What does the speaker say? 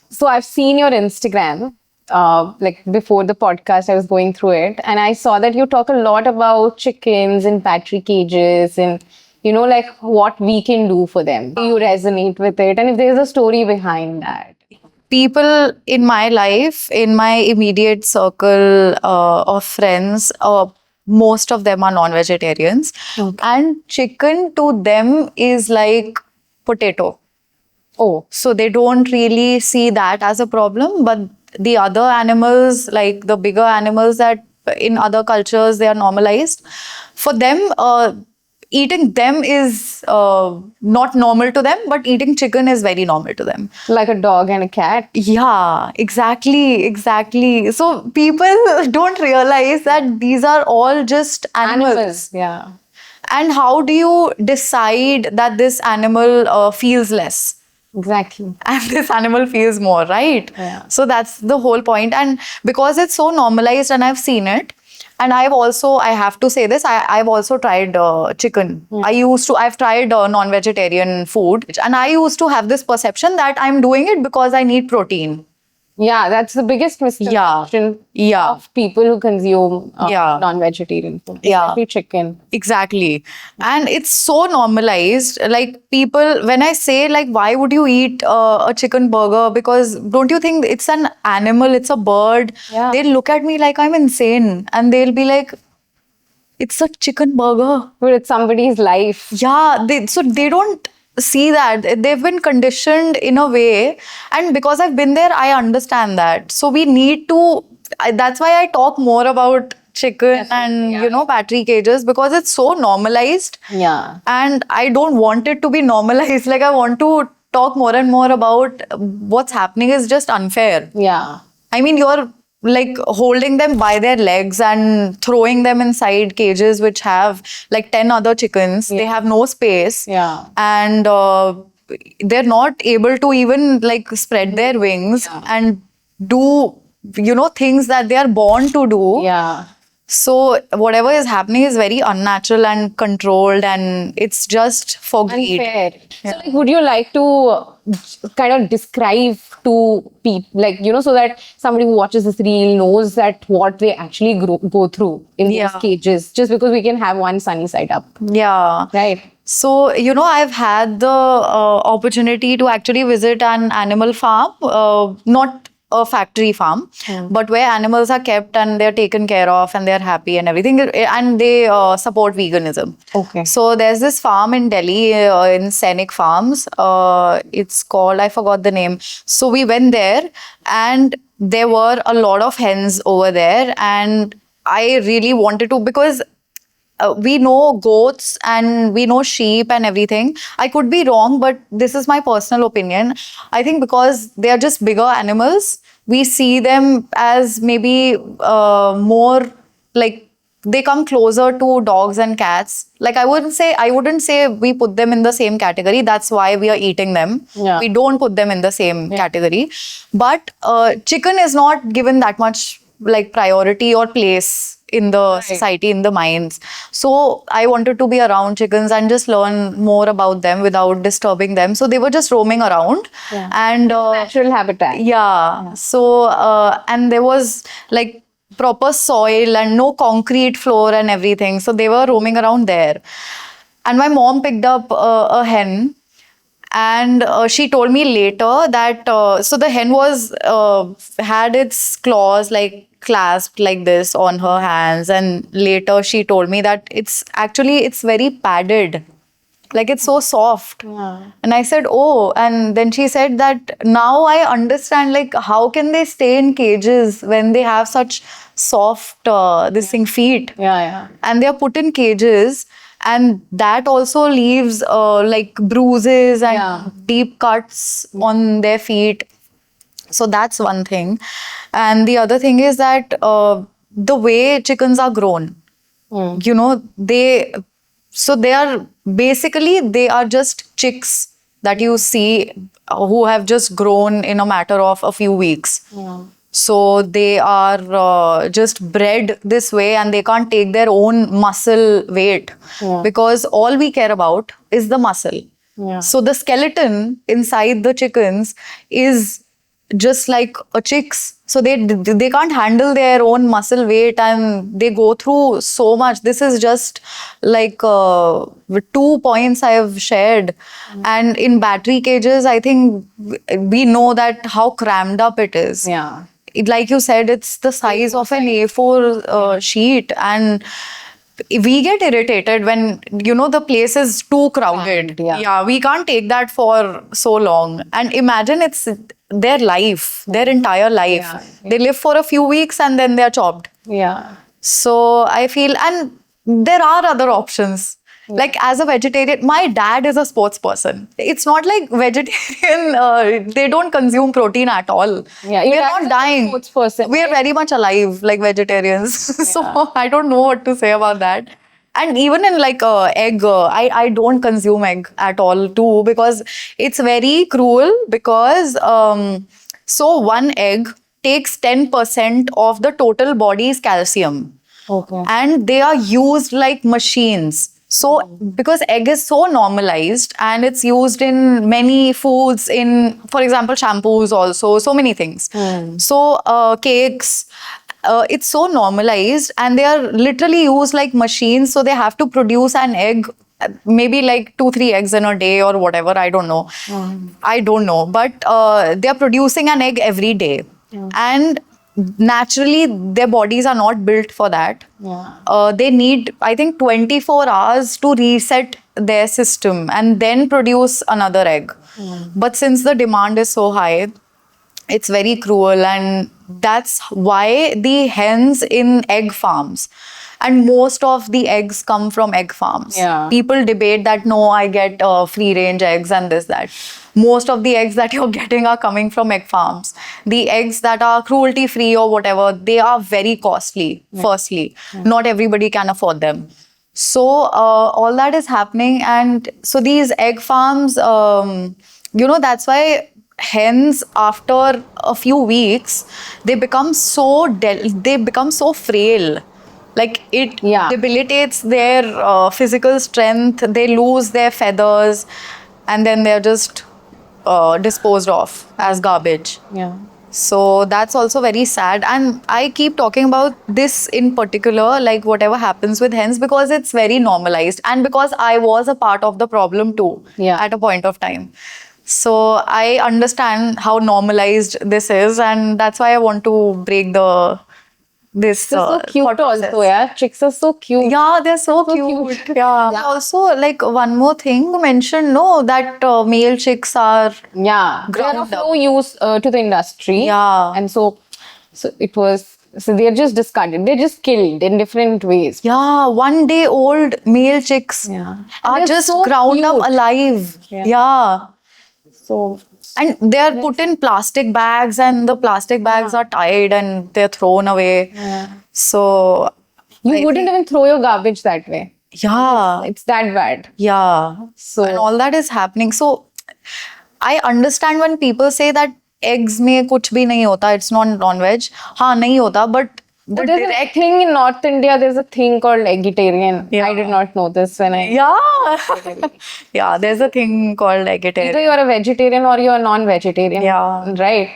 So I've seen your Instagram. Like before the podcast, I was going through it, and I saw that you talk a lot about chickens and battery cages, and like what we can do for them. You resonate with it, and if there's a story behind that. People in my life, in my immediate circle of friends, most of them are non-vegetarians. Okay. And chicken to them is like potato. Oh, So they don't really see that as a problem. But the other animals, like the bigger animals that in other cultures they are normalized, for them, eating them is not normal to them, but eating chicken is very normal to them. like a dog and a cat. Yeah, exactly. So people don't realize that these are all just animals. Yeah. And how do you decide that this animal feels less? Exactly. And this animal feels more, right? Yeah. So that's the whole point. And because it's so normalized and I've seen it, and I have to say this, I've also tried chicken. I've tried non-vegetarian food, and I used to have this perception that I'm doing it because I need protein. Yeah, that's the biggest misconception Yeah. of people who consume Yeah. non-vegetarian food, Yeah. especially chicken. Exactly. And it's so normalized. Like people, when I say like, why would you eat a chicken burger? Because don't you think it's an animal, it's a bird? Yeah. They'll look at me like I'm insane and they'll be like, it's a chicken burger. But it's somebody's life. Yeah, so they don't see that. They've been conditioned in a way. And because I've been there, I understand that. So we need to, that's why I talk more about chicken and, battery cages, because it's so normalized. Yeah. And I don't want it to be normalized. Like I want to talk more and more about what's happening is just unfair. Yeah. I mean, you're like holding them by their legs and throwing them inside cages which have like 10 other chickens. They have no space. Yeah. And they're not able to even like spread their wings and do, things that they are born to do. Yeah. So whatever is happening is very unnatural and controlled, and it's just for greed. Unfair. So, like, would you like to kind of describe to people, like, so that somebody who watches this reel knows that what they actually go through in these cages, just because we can have one sunny side up. Yeah. Right. So, I've had the opportunity to actually visit an animal farm, not a factory farm, but where animals are kept and they're taken care of and they're happy and everything, and they support veganism. Okay. So there's this farm in Delhi, in Scenic Farms. It's called, I forgot the name. So we went there and there were a lot of hens over there, and I really wanted to, because we know goats and we know sheep and everything. I could be wrong, but this is my personal opinion. I think because they are just bigger animals, we see them as maybe more like they come closer to dogs and cats. Like I wouldn't say we put them in the same category. That's why we are eating them. Yeah. We don't put them in the same category. But chicken is not given that much like priority or place in the society, in the minds. So I wanted to be around chickens and just learn more about them without disturbing them. So they were just roaming around. Yeah. And Natural habitat. yeah. So and there was like proper soil and no concrete floor and everything. So they were roaming around there. And my mom picked up a hen, and she told me later that so the hen was had its claws like clasped like this on her hands, and later she told me that it's very padded, like it's so soft. And I said, oh. And then she said that now I understand, like how can they stay in cages when they have such soft feet. Yeah. And they are put in cages, and that also leaves like bruises and deep cuts on their feet. So that's one thing. And the other thing is that the way chickens are grown, they are just chicks that you see who have just grown in a matter of a few weeks. So they are just bred this way, and they can't take their own muscle weight because all we care about is the muscle. So the skeleton inside the chickens is just like a chicks. So they can't handle their own muscle weight, and they go through so much. This is just like with 2 points I have shared. And in battery cages, I think we know that how crammed up it is. Yeah. Like you said, it's the size of an A4 sheet, and we get irritated when the place is too crowded. Yeah. We can't take that for so long. And imagine it's their life, their entire life. Yeah. They live for a few weeks and then they're chopped. Yeah. So I feel, and there are other options. Like as a vegetarian, my dad is a sports person. It's not like vegetarian, they don't consume protein at all. Yeah, We're your dad is not a dying. sports person, We're very much alive like vegetarians. So I don't know what to say about that. And even in like egg, I don't consume egg at all too, because it's very cruel. Because so one egg takes 10% of the total body's calcium. Okay. And they are used like machines. So because egg is so normalized and it's used in many foods, in for example shampoos, also so many things. So cakes, it's so normalized, and they are literally used like machines. So they have to produce an egg, maybe like 2-3 eggs in a day or whatever. I don't know. I don't know, but they are producing an egg every day. And naturally their bodies are not built for that. They need, I think, 24 hours to reset their system and then produce another egg. But since the demand is so high, it's very cruel. And that's why the hens in egg farms, and most of the eggs come from egg farms. People debate that no, I get free range eggs and this, that. Most of the eggs that you're getting are coming from egg farms. The eggs that are cruelty free or whatever, they are very costly. Firstly, not everybody can afford them. So all that is happening. And so these egg farms, that's why hens, after a few weeks, they become so frail. Like it debilitates their physical strength. They lose their feathers, and then they're just disposed of as garbage. So that's also very sad. And I keep talking about this in particular, like whatever happens with hens, because it's very normalized, and because I was a part of the problem too at a point of time. So I understand how normalized this is, and that's why I want to break this So cute thought process. also, yeah. Chicks are so cute. Yeah, they're so cute. Yeah. Also, like one more thing you mentioned, no, that male chicks are They are of ground no up. use to the industry. And so it was. So they're just discarded. They're just killed in different ways. Yeah, 1 day old male chicks are they're just so ground up cute. alive. So And they are put in plastic bags, and the plastic bags are tied and they're thrown away. So you wouldn't even throw your garbage that way. It's that bad. So and all that is happening. So I understand when people say that eggs में कुछ भी नहीं होता, it's not non-veg. हाँ नहीं होता, but the There's a thing in North India. There's a thing called eggetarian. I did not know this when I. There's a thing called eggetarian. Either you're a vegetarian or you're a non-vegetarian. Right.